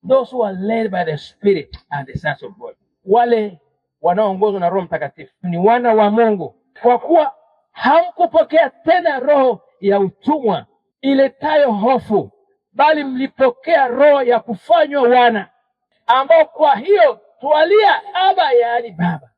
Those who are led by the Spirit are the sons of God. Wale wanaoongozwa na Roho Mtakatifu ni wana wa Mungu, kwa kuwa hamkupokea tena roho ya utumwa iletayo hofu, bali mlipokea roho ya kufanywa wana, ambao kwa hiyo twalia Aba, yaani Baba.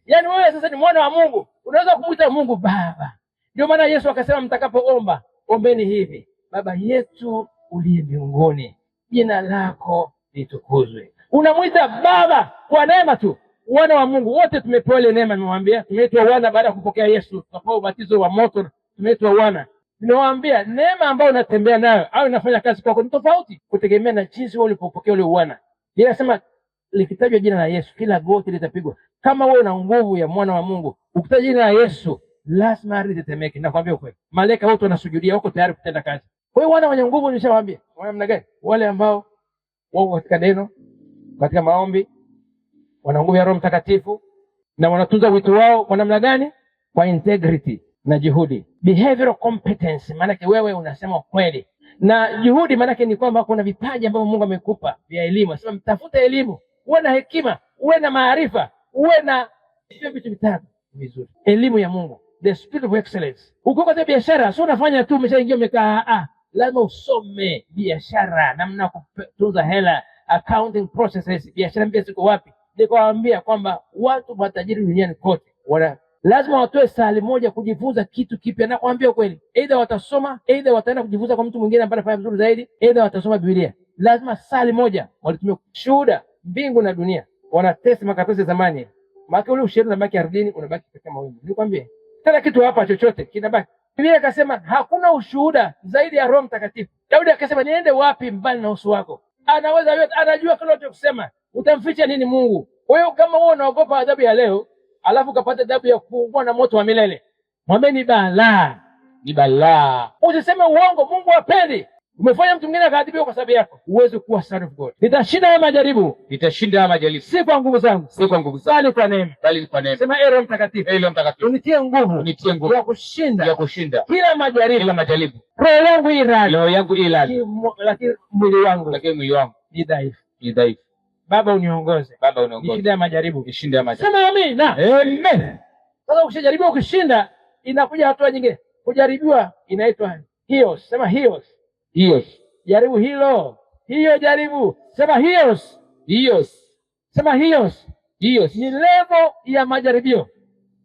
Yaani wewe sasa ni mwana wa Mungu, unaweza kumuita Mungu Baba. Ndio maana Yesu akasema mtakapoomba, ombeni hivi: Baba yetu uliye mbinguni, jina lako litukuzwe. Unamuita Baba kwa neema tu. Wana wa Mungu wote tumepewa ile neema. Nimewambia tumeitwa wana baada ya kupokea Yesu, tukapewa ubatizo wa moto, tumeitwa wana. Nimewambia neema ambayo unatembea nayo au inafanya kazi kwako ni tofauti kutegemea na jinsi wewe ulipopokea ule wana. Yeye anasema likitajwa jina la Yesu kila goti litapigwa. Kama wewe una nguvu ya mwana wa Mungu, ukitaja jina la Yesu lazima ardhi itetemeke. Nakwambia ukweli, malaika wote wanasujudia, wako tayari kutenda kazi. Kwa hiyo wana wenye nguvu nimeshawaambia wana namna gani? Wale ambao wao katika neno, katika maombi, wana nguvu ya Roho Mtakatifu na wanatunza wito wao kwa namna gani? Kwa integrity na juhudi. Behavioral competence, maana wewe unasema kweli, na juhudi maana ni kwamba kuna vipaji ambavyo Mungu amekupa vya elimu. Sema mtafuta elimu, uwe na hekima, uwe na maarifa, uwe na vitu vitatu vizuri. Elimu ya Mungu, the spirit of excellence. Uko katika biashara, sio unafanya tu umeshaingia umekaa. Lazima usome biashara, namna kutunza hela, accounting processes. Biashara mpya ziko wapi? Nikawaambia kwamba watu matajiri duniani kote lazima watoe saa moja kujifunza kitu kipya. Na kuambia kweli, aidha watasoma, aidha wataenda kujifunza kwa mtu mwingine ambaye anafanya vizuri zaidi, aidha watasoma Biblia. Lazima saa moja walitumia shuhuda mbingu na dunia. Wanatesti makaratasi zamani, maana ule ushauri unabaki ardhini, unabaki katika mawingu. Nikwambie kila kitu hapa chochote kinabaki. Biblia ikasema hakuna ushuhuda zaidi ya Roho Mtakatifu. Daudi akasema niende wapi mbali na uso wako? Anaweza yote, anajua kila kitu kusema. Utamficha nini Mungu? Wewe kama wewe unaogopa adhabu ya leo, alafu ukapata adhabu ya kuungua na moto wa milele, mwambie ni balaa, ni balaa. Usiseme uongo, Mungu hapendi. Umefanya mtu mwingine akaadhibiwa kwa sababu yako. Uweze kuwa son of God. Nitashinda haya majaribu, nitashinda haya majaribu, si kwa nguvu zangu, si kwa nguvu zangu, bali kwa neema, bali kwa neema. Sema Roho Mtakatifu, Roho Mtakatifu, unitie nguvu, unitie nguvu ya kushinda, ya kushinda kila majaribu, kila majaribu. Roho yangu iradi, roho yangu iradi, lakini mwili wangu ni dhaifu, ni dhaifu. Baba uniongoze, Baba uniongoze, nishinde ya majaribu, nishinde ya majaribu. Sema amina. Amen. Sasa ukishajaribiwa, ukishinda, inakuja hatua nyingine. Kujaribiwa inaitwa hios. Sema hios. Hios. Jaribu hilo. Hiyo jaribu. Sema hios. Hios. Sema hios. Hios. Ni level ya majaribio.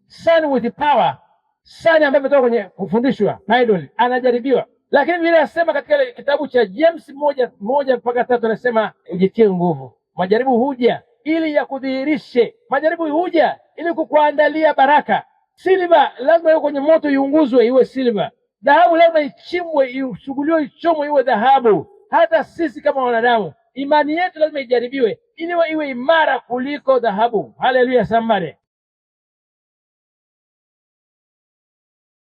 Son with power. Son ambaye ametoka kwenye kufundishwa, idol, anajaribiwa. Lakini vile anasema katika kitabu cha James 1:1-3 anasema ujitie nguvu. Majaribu huja ili ya kudhihirishe. Majaribu huja ili kukuandalia baraka. Silva lazima iwe kwenye moto iunguzwe iwe silva. Dhahabu lazima ichimbwe, ishughuliwe, ichomwe iwe dhahabu. Hata sisi kama wanadamu, imani yetu lazima ijaribiwe ili iwe imara kuliko dhahabu. Haleluya, somebody.